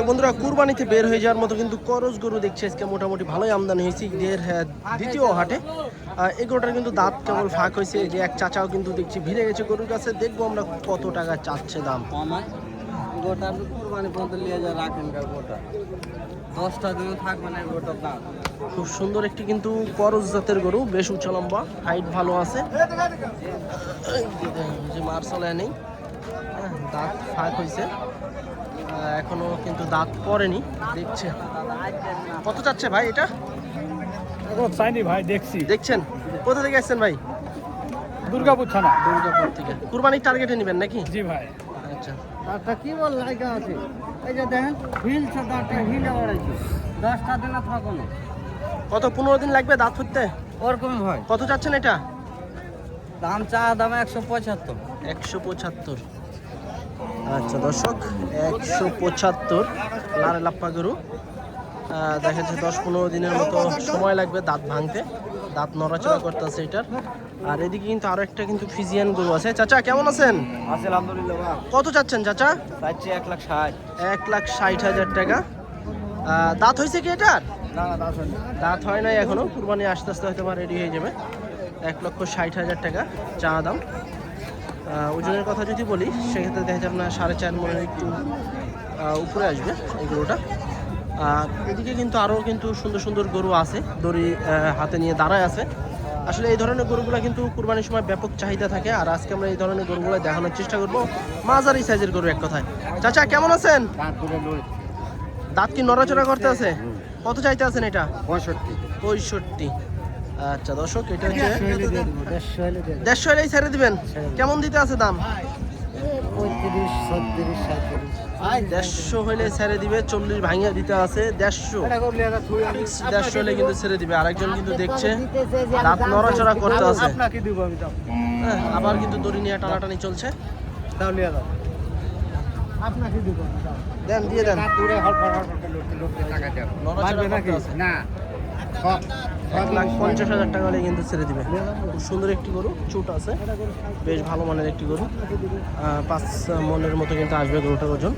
বন্ধুরা কুরবানিতে বের হয়ে যাওয়ার মতো কিন্তু করজ গরু দেখছি আজকে মোটামুটি ভালোই আমদানি হয়েছে ঈদের দ্বিতীয় হাটে। এই গরুটার কিন্তু দাঁত কেবল ফাঁক হয়েছে, যে এক চাচাও কিন্তু দেখছি ভিড়ে গেছে গরুর কাছে। দেখবো আমরা কত টাকা চাচ্ছে দাম। খুব সুন্দর একটি কিন্তু করজ জাতের গরু, বেশ উঁচা লম্বা, হাইট ভালো আছে, যে মার্শাল নেই, দাঁত ফাঁক হয়েছে, এখনো কিন্তু দাঁত পড়েনি। দেখছে কত চাচ্ছে ভাই এটা? চাইনি ভাই, দেখছি। দেখছেন কোথা থেকে আসছেন ভাই? দুর্গাপুর থানা। দুর্গাপুর থেকে কুরবানির টার্গেটে নেবেন নাকি? জি ভাই। আচ্ছা, দাঁতটা কি বল লাইকা আছে, এই যে দেখেন হিল ছে, দাঁতটা হিল বাড়াইছে, 10টা দিন থাকো না। কত 15 দিন লাগবে দাঁত ফুটতে? ওরকম ভাই। কত চাচ্ছেন এটা? দাম চা দাম 175। 175। আচ্ছা দর্শক, 175 লারে লাপ্পা গরু। দেখা যাচ্ছে 10-15 দিনের মতো সময় লাগবে দাঁত ভাঙতে, দাঁত নড়াচড়া করতেছে এটার। আর এদিকে কিন্তু আরো একটা কিন্তু ফিজিয়ান গরু আছে। চাচা কেমন আছেন? আছে আলহামদুলিল্লাহ ভাই। কত চাচ্ছেন চাচা? চাইছি 1,60,000। 1,60,000 টাকা। দাঁত হয়েছে কি এটার? না না, দাঁত হয়নি। দাঁত হয় নাই এখনো, কুরবানি আস্তে আস্তে হয়তো রেডি হয়ে যাবে। 1,60,000 টাকা চা দাম। ওজনের কথা যদি বলি সেক্ষেত্রে দেখা যায় আপনার 4.5 মনের একটু উপরে আসবে এই গরুটা। আর এদিকে কিন্তু আরও কিন্তু সুন্দর সুন্দর গরু আছে, দড়ি হাতে নিয়ে দাঁড়ায় আছে। আসলে এই ধরনের গরুগুলো কিন্তু কুরবানির সময় ব্যাপক চাহিদা থাকে, আর আজকে আমরা এই ধরনের গরুগুলো দেখানোর চেষ্টা করবো। মাঝারি সাইজের গরু এক কথায়। চাচা কেমন আছেন? দাঁত কি নড়াচড়া করতে আছে? কত চাইতে আছেন এটা? 65। আচ্ছা দর্শক, এটা হচ্ছে 150 হলেই ছেড়ে দিবেন। কেমন দিতে আছে দাম? 35, 36, 37। 150 হলে ছেড়ে দিবে, 40 ভাঙিয়ে দিতে আছে। 150 হলে কিন্তু ছেড়ে দিবে। আরেকজন কিন্তু দেখছে দাঁত নড়াচড়া করতে আছে, আবার কিন্তু দড়ি নিয়ে টানাটানি চলছে। দেন, দিয়ে দেন। নড়াচড়া করতে আছে। 1,50,000 টাকা হলে কিন্তু ছেড়ে দিবে। খুব সুন্দর একটি গরু, চুট আছে, বেশ ভালো মানের একটি গরু। 5 মনের মতো কিন্তু আসবে গরুটার ওজন,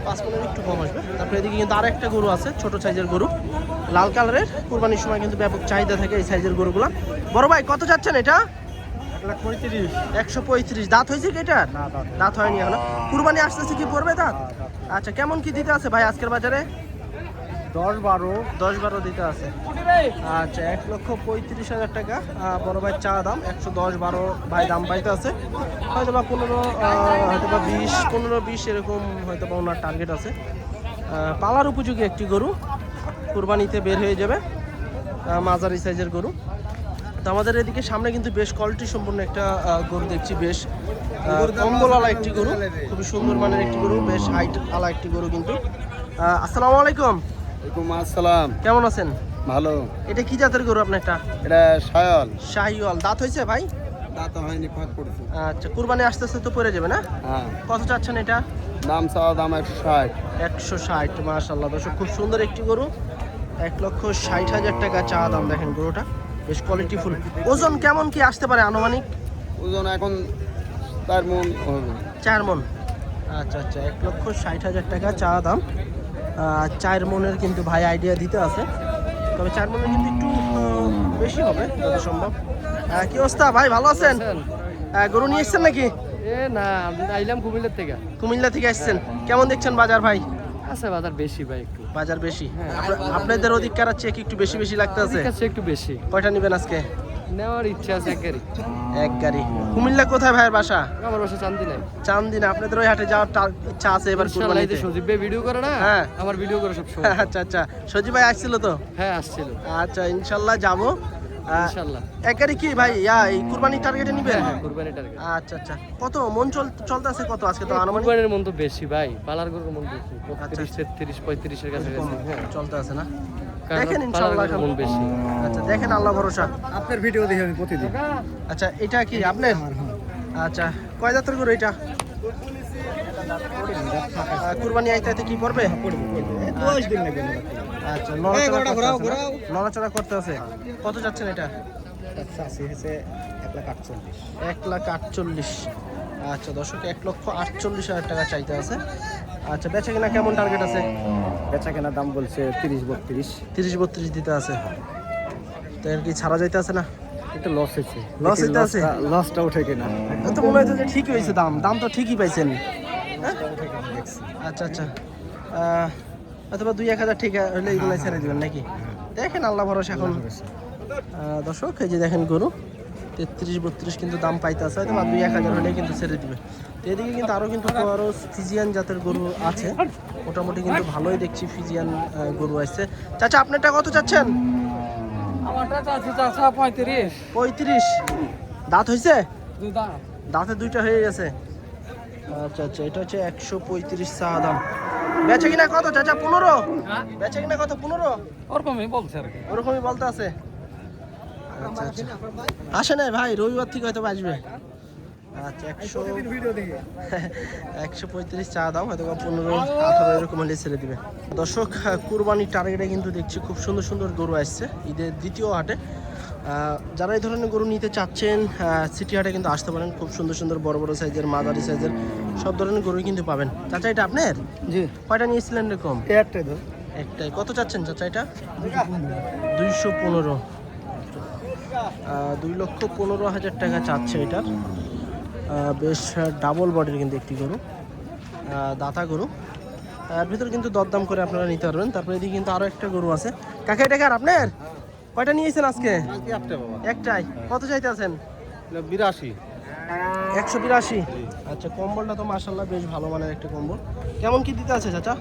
5 মনের একটু কম আসবে। তারপরে এদিকে কিন্তু আর একটা গরু আছে, ছোট সাইজের গরু, লাল কালারের। কুরবানির সময় কিন্তু ব্যাপক চাহিদা থাকে এই সাইজের গরুগুলা। বড় ভাই কত চাচ্ছেন এটা? 135। দাঁত হয়েছে কি এটা? দাঁত হয়নি এখনো। কুরবানি আসতেছে, কি পড়বে দাঁত? আচ্ছা, কেমন কি দিতে আছে ভাই আজকের বাজারে? 10-12 দিতে আছে। আচ্ছা, 1,35,000 টাকা বড় ভাই চা দাম। 110-12 ভাই দাম পাইতে আছে। হয়তো বা 15, হয়তো বা 15-20 এরকম হয়তো বা ওনার টার্গেট আছে। পালার উপযোগী একটি গরু, কুরবানিতে বের হয়ে যাবে, মাঝারি সাইজের গরু। তো আমাদের এদিকে সামনে কিন্তু বেশ কোয়ালিটি সম্পন্ন একটা গরু দেখছি, বেশ কম্বলওয়ালা একটি গরু, খুবই সুন্দর মানের একটি গরু, বেশ হাইট আলা একটি গরু কিন্তু। আসসালামু আলাইকুম। আসসালাম। কেমন আছেন? ভালো। এটা কি জাতের গরু আপনার? এটা শায়াল। শাহিওয়াল। দাঁত হয়েছে ভাই? দাঁত হয়নি, ফাঁক পড়েছে। আচ্ছা, কুরবানি আস্তে আস্তে তো পড়ে যাবে না? হ্যাঁ। কত চাচ্ছেন এটা? দাম চাওয়া দাম 160। 160। মাশাআল্লাহ দর্শক, খুব সুন্দর একটি গরু, 1,60,000 টাকা চা দাম। দেখেন গরুটা বেশ কোয়ালিটি ফুল। ওজন কেমন কি আসতে পারে আনুমানিক? ওজন এখন 4 মণ হবে। 4 মণ। আচ্ছা আচ্ছা, 1,60,000 টাকা চা দাম। 4 মণের কিন্তু ভাই আইডিয়া দিতে আছে, তবে 4 মণের কিন্তু একটু বেশি হবে যত সম্ভব। কি অবস্থা ভাই, ভালো আছেন? গরু নিয়ে এসছেন নাকি? না, আমি আইলাম কুমিল্লার থেকে। কুমিল্লা থেকে আসছেন। কেমন দেখছেন বাজার ভাই? আছে বাজার বেশি ভাই, একটু বাজার বেশি। আপনাদের ওদিককার চেয়ে একটু বেশি বেশি লাগতেছে? একটু বেশি। কয়টা নেবেন আজকে? নেওয়ার ইচ্ছা আছে এক গাড়ি। কুমিল্লা কোথায় ভাইয়ের বাসা? আমার বাসা চান্দিনা। চান্দিনা। আপনাদের ওই হাটে যাওয়ার ইচ্ছা আছে এবার কুরবানিতে? সজীব ভাই ভিডিও করে না? হ্যাঁ, আমার ভিডিও করে সব সময়। আচ্ছা আচ্ছা, সজীব ভাই আসছিল তো? হ্যাঁ, আসছিল। আচ্ছা, ইনশাল্লাহ যাবো ইনশাআল্লাহ। এক গাড়ি। কি ভাই এই কুরবানির টার্গেটে নিবেন? হ্যাঁ, কুরবানির টার্গেট। আচ্ছা আচ্ছা, কত মন চলতে আছে? কত আজকে তো আনুমানিক? কুরবানির মন তো বেশি ভাই, পালার গরুর মন বেশি, 35, আচ্ছা। 33, 35 এর কাছে চলতে আছে না? কারণ দেখেন পালার ইনশাআল্লাহ গরুর মন বেশি। আচ্ছা, দেখেন, আল্লাহ ভরসা। আপনার ভিডিও দেখি আমি প্রতিদিন। আচ্ছা, এটা কি আপনার? আচ্ছা, কয় জাতের গরু এটা? কুরবানি আইতে কি পড়বে? 10 দিন লাগবে। আচ্ছা, নড়াচড়া করতে আছে। কত যাচ্ছেন এটা? 1,48,000। 1,48,000। আচ্ছা দর্শক, 1,48,000 টাকা চাইতে আছে। আচ্ছা, বেচা কিনা কেমন টার্গেট আছে? বেচা কেনার দাম বলছে 30-32। 30-32 দিতে আছে। তো এর কি ছাড়া যাইতে আছে না? এটা লস হয়েছে। লস হইতে আছে? লসটা উঠে কিনা তো মনে হচ্ছে যে ঠিকই হয়েছে, দাম তো ঠিকই পাইছেন। হ্যাঁ? আচ্ছা আচ্ছা, অথবা 2-1000 ঠিক হলে এগুলো ছেড়ে দিবেন নাকি? দেখেন আল্লাহ ভরসা। এখন দর্শক এই যে দেখেন গরু 33-32 কিন্তু দাম পাইতে আছে, হয়তো 2-1000 হলে কিন্তু ছেড়ে দিবে। তো এদিকে কিন্তু আরও কিন্তু ফিজিয়ান জাতের গরু আছে, মোটামুটি কিন্তু ভালোই দেখছি ফিজিয়ান গরু আসছে। চাচা আপনারটা কত চাচ্ছেন? আমারটা চাচ্ছি চাচা 35। 35 দাঁত হয়েছে? দুই দাম। দাঁতে 2টা হয়ে গেছে। আচ্ছা আচ্ছা, এটা হচ্ছে 135 চা দাম। বেচে কিনা কত চাচা? 15? বেচে কিনা কত? 15? ওরকমই বলছে আর কি। ওরকমই বলতে আছে। আচ্ছা আচ্ছা, আসে নাই ভাই, রবিবার থেকে হয়তো আসবে। আচ্ছা, 135 চা দাম, হয়তো 15-18 এরকম হলে ছেড়ে দিবে। দর্শক, কুরবানির টার্গেটে কিন্তু দেখছি খুব সুন্দর সুন্দর গরু আসছে ঈদের দ্বিতীয় হাটে। যারা এই ধরনের গরু নিতে চাচ্ছেন সিটি হাটে কিন্তু আসতে পারেন। খুব সুন্দর সুন্দর বড় বড় সাইজের, মাঝারি সাইজের সব ধরনের গরুই কিন্তু পাবেন। চাচা এটা আপনার? জি। কয়টা নিয়েছিলেন এরকম? একটাই তো। একটাই। কত চাচ্ছেন চাচা এটা? 215। 2,15,000 টাকা চাচ্ছে এটার। বেশ ডাবল বডির কিন্তু একটি গরু, দাতা গরু। এর ভিতরে কিন্তু দরদাম করে আপনারা নিতে পারবেন। তারপরে এদিকে কিন্তু আরও একটা গরু আছে। কাকা এটা কার আপনার? কয়টা নিয়েছেন আজকে? একটাই। কত চাইতে আছেন? 82। 182। আচ্ছা, কম্বলটা তো মাশাআল্লাহ বেশ ভালো মানের একটা কম্বল। কেমন কি দিতে আছে চাচা?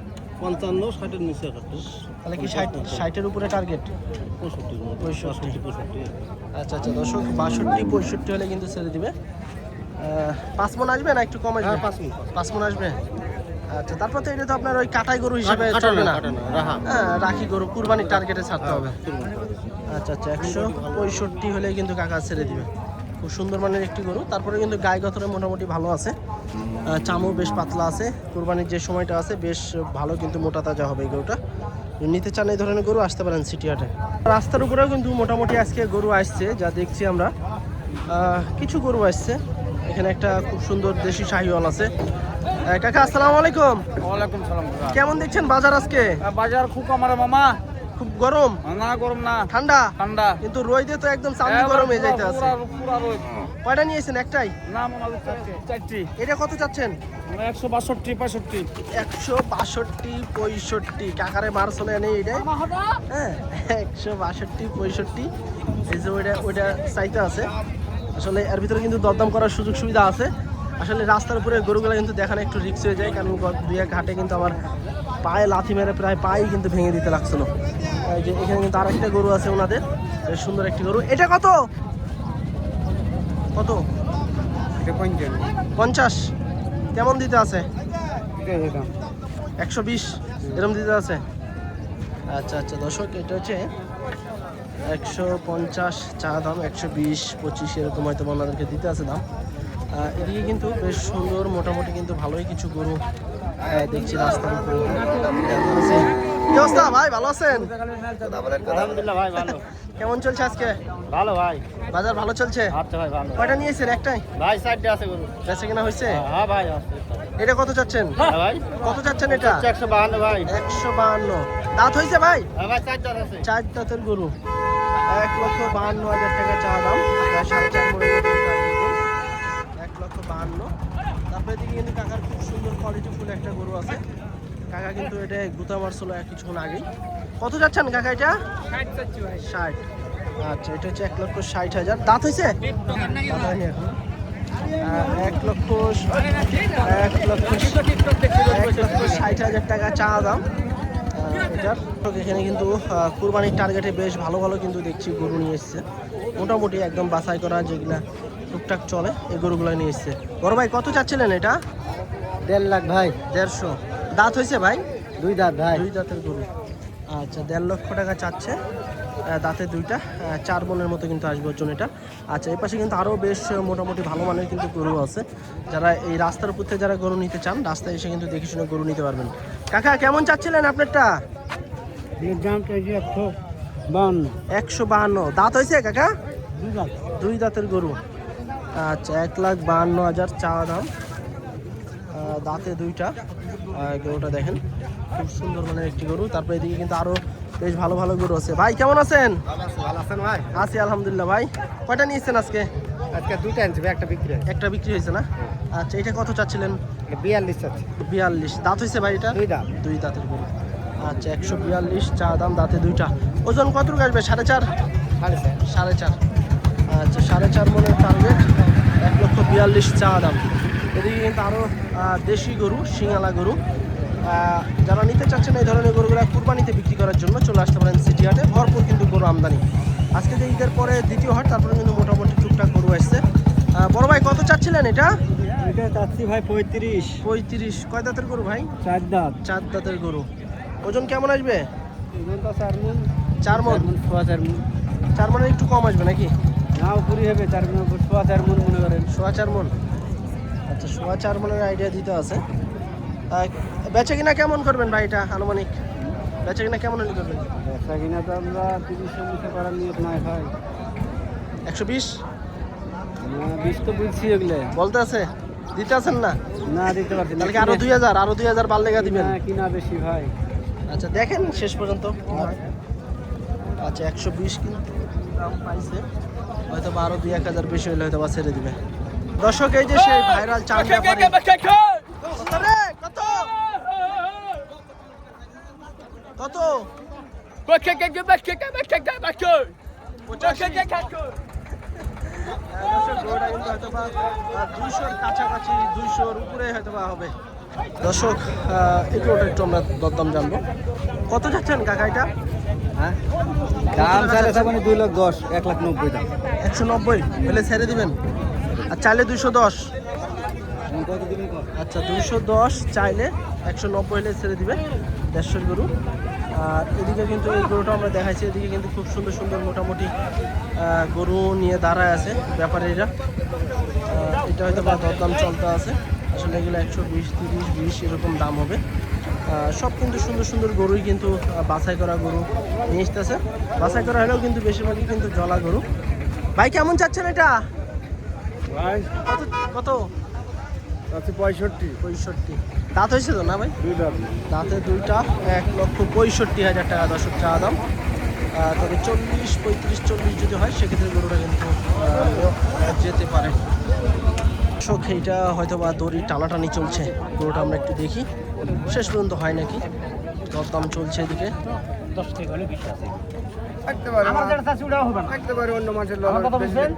55-60 নিচে। তাহলে কি 60-এর উপরে টার্গেট? 65। আচ্ছা আচ্ছা দর্শক, 62-65 হলে কিন্তু ছেড়ে দিবে। 5 মণ আসবে না একটু কম আসবে? 5 মণ আসবে। আচ্ছা, তারপর তো এটা তো আপনার ওই কাটাই গরু হিসেবে চলবে না, হ্যাঁ রাখি গরু, কুরবানির টার্গেটে ছাড়তে হবে। আচ্ছা আচ্ছা, 165 হলেই কিন্তু কাকা ছেড়ে দিবে। খুব সুন্দর মানের একটি গরু। তারপরে কিন্তু গায়ে গতরে মোটামুটি ভালো আছে, চামও বেশ পাতলা আছে। কুরবানির যে সময়টা আছে বেশ ভালো, কিন্তু মোটা তাজা হবে এই গরুটা। নিতে চান এই ধরনের গরু আসতে পারেন সিটি হাটে। রাস্তার উপরেও কিন্তু মোটামুটি আজকে গরু আসছে, যা দেখছি আমরা। কিছু গরু আসছে এখানে। একটা খুব সুন্দর দেশি শাহিওয়াল আছে। কাকা আসসালামু আলাইকুম। ওয়ালাইকুম সালাম। কেমন দেখছেন বাজার আজকে? বাজার খুব আমার মামা। খুব গরম? না গরম না, ঠান্ডা। ঠান্ডা। কিন্তু রোদে তো একদম চাঁদি গরম হয়ে যাইতে আছে। কয়টা নিয়েছেন? একটাই? না মনে হয় চারটি। এটা কত চাচ্ছেন? 162-65। 162-65। কাকারে মার চলে নেই এটা। হ্যাঁ, 162-65। এই যে ওইটা চাইতে আছে। আসলে এর ভিতরে কিন্তু দরদাম করার সুযোগ সুবিধা আছে। আসলে রাস্তার উপরে গরুগুলো কিন্তু দেখানো একটু রিস্ক হয়ে যায়, কারণ 2-1 ঘাটে কিন্তু আমার পায়ে লাথি মেরে প্রায় পায়ে কিন্তু ভেঙে দিতে লাগছিল। এই যে এখানে কিন্তু আরেকটা গরু আছে ওনাদের, বেশ সুন্দর একটি গরু। এটা কত কত? 50। কেমন দিতে আছে? 120 এরকম দিতে আছে। আচ্ছা আচ্ছা দর্শক, এটা হচ্ছে 150 চা দাম, 120-25 এরকম হয়তো ওনাদেরকে দিতে আছে দাম। এদিকে কিন্তু বেশ সুন্দর মোটামুটি কিন্তু ভালোই কিছু গরু দেখছি রাস্তার উপরে। কি অবস্থা ভাই, ভালো আছেন? আলহামদুলিল্লাহ ভাই, ভালো। কেমন চলছে আজকে? ভালো ভাই। বাজার ভালো চলছে? আচ্ছা ভাই, ভালো। কয়টা নিয়েছেন? একটাই? ভাই সাইডে আছে গরু। বেচা কেনা হয়েছে? হ্যাঁ ভাই। এটা কত চাচ্ছেন? হ্যাঁ ভাই। কত চাচ্ছেন এটা? 152 ভাই। 152। দাঁত হয়েছে ভাই? হ্যাঁ ভাই, সাইডে আছে। 4 দাঁতের গরু। 1,52,000 টাকা চা দাম, প্রায় 4.5 মণ। 1,52,000। তারপরে দিকে কিন্তু কাকার খুব সুন্দর কোয়ালিটি ফুল একটা গরু আছে। কাকা কিন্তু এটা গুতা মারছিল কিছুক্ষণ আগেই। কত যাচ্ছেন কাকা এটা? 60। আচ্ছা, এটা হচ্ছে 1,60,000। দাঁত হয়েছে? 1,60,000 টাকা চা দাম এটার। এখানে কিন্তু কুরবানির টার্গেটে বেশ ভালো ভালো কিন্তু দেখছি গরু নিয়ে এসছে, মোটামুটি একদম বাছাই করা যেগুলা টুকটাক চলে এই গরুগুলো নিয়ে এসছে। বড় ভাই কত চাচ্ছিলেন এটা? 1.5 লাখ ভাই। 150। দাঁত হয়েছে ভাই? 2 দাঁত ভাই। 2 দাঁতের গরু। আচ্ছা, 1.5 লক্ষ টাকা চাচ্ছে, দাঁতে 2টা, 4 মণের মতো কিন্তু আসবে ওজন এটা। আচ্ছা, এই পাশে কিন্তু আরও বেশ মোটামুটি ভালো মানের কিন্তু গরু আছে। যারা এই রাস্তার উপর থেকে যারা গরু নিতে চান, রাস্তায় এসে কিন্তু দেখে শুনে গরু নিতে পারবেন। কাকা কেমন চাচ্ছিলেন আপনারটা? দামটা 152। 152। দাঁত হয়েছে কাকা? 2 দাঁত। 2 দাঁতের গরু। আচ্ছা, 1,52,000 চা দাম, দাঁতে 2টা। গরুটা দেখেন খুব সুন্দর মানের একটি গরু। তারপরে এদিকে কিন্তু আরো বেশ ভালো ভালো গরু আছে। ভাই কেমন আছেন? ভালো আছেন ভাই? আছি আলহামদুলিল্লাহ। ভাই কয়টা নিয়েছেন আজকে? আজকে দুইটা আনছি ভাই, একটা বিক্রি হয়। একটা বিক্রি হয়েছে না? আচ্ছা, এটা কত চাচ্ছিলেন? 42 আছে। 42 দাঁত হয়েছে ভাই এটা? দুই দাঁত। দুই দাঁতের গরু। আচ্ছা, 142 চা দাম, দাঁতে দুইটা। ওজন কতটুকু আসবে? 4.5? 4.5। আচ্ছা, 4.5 মনের টার্গেট, 1,42,000 চা দাম। এদিকে কিন্তু আরও দেশি গরু, সিঙ্গালা গরু। যারা নিতে চাচ্ছেন এই ধরনের গরুগুলো কুরবানিতে বিক্রি করার জন্য চলে আসতে পারেন সিটি হাটে। ভরপুর কিন্তু গরু আমদানি। আজকে যে ঈদের পরে দ্বিতীয় হাট, তারপরে কিন্তু মোটামুটি টুকটাক গরু আসছে। বড় ভাই কত চাচ্ছিলেন এটা? এটা চাচ্ছি ভাই 35। 35। কয় দাঁতের গরু ভাই? 4 দাঁত। 4 দাঁতের গরু। ওজন কেমন আসবে? ওজনটা 4 মণ। 4 মণ। 4 মণ। 4 মণের একটু কম আসবে নাকি? না, উপরই হবে 4 মণ, 4 মণ মনে করেন। 4.5 মণ। আচ্ছা, 4.5 মণের আইডিয়া দিতে আছে। বেচা কিনা কেমন করবেন ভাই এটা আনুমানিক? বেচা কিনা কেমন হলে করবেন? বেচা কিনা তো আমরা 30 করার নিয়ত নাই ভাই। 120 20 তো বলছি এগুলো। বলতে আছে, দিতে আছেন না? না, দিতে পারছি না। তাহলে কি আরো 2000 বাড়লে দিবেন? না, কিনা বেশি ভাই। আচ্ছা, দেখেন শেষ পর্যন্ত। আচ্ছা, 120 কিন্তু দাম পাইছে, হয়তো বা আরো 2-1000 বেশি হলে হয়তো বা ছেড়ে দিবে। দর্শক, এই যে সেই ভাইরাল চান ব্যাপারী। কত রে? কত? কত? 200-র কাছাকাছি, 200-র উপরে হয়তো বা হবে। দর্শক, এগুলোটা একটু আমরা দরদাম জানবো। কত যাচ্ছেন কাকা এটা? হ্যাঁ, দাম চাইলে মানে 2,10,000, 1,90,000 দাম। 190 হলে ছেড়ে দিবেন? আর চাইলে 210? কত দিবেন কর? আচ্ছা, 210 চাইলে, 190 হলে ছেড়ে দিবে। 150 গরু। আর এদিকে কিন্তু এই গরুটা আমরা দেখাইছি, এদিকে কিন্তু খুব সুন্দর সুন্দর মোটামুটি গরু নিয়ে দাঁড়ায় আছে ব্যাপারীরা। এটা হয়তো বা দরদাম চলতে আছে। আসলে এগুলো 120, 30, 20 এরকম দাম হবে। সব কিন্তু সুন্দর সুন্দর গরুই কিন্তু বাছাই করা গরু নিয়ে আসতেছে। বাছাই করা হলেও কিন্তু বেশিরভাগই কিন্তু জলা গরু। ভাই কেমন চাচ্ছেন এটা? ভাই কত কত? আছে 65। 65 দাঁত হয়েছে তো না ভাই? 2 দাঁত। দাঁতে দুইটা, 1,65,000 টাকা দর্শক চা দাম। তবে 40, 35, 40 যদি হয় সেক্ষেত্রে গরুটা কিন্তু যেতে পারে। দর্শক, এইটা হয়তো বা দড়ি টানাটানি চলছে, গরুটা আমরা একটু দেখি শেষ পর্যন্ত হয় নাকি। দরদাম চলছে এদিকে। আমার যেটা চাচ্ছি ওটাও হবে না। একেবারে অন্য মানুষের লোক। আমার কথা বুঝছেন?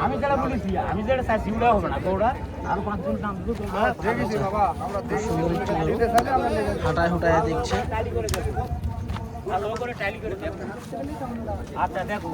আমি যেটা বলেছি, আমি যেটা চাচ্ছি ওটাও হবে না। গৌড়া আর 5 জন দাম দুটো। দেখেছি বাবা, আমরা দেখি। সুন্দর একটি গরু, হাঁটায় হুটায় দেখছে। ভালো করে টাইলি করে দেব। আচ্ছা দেখো।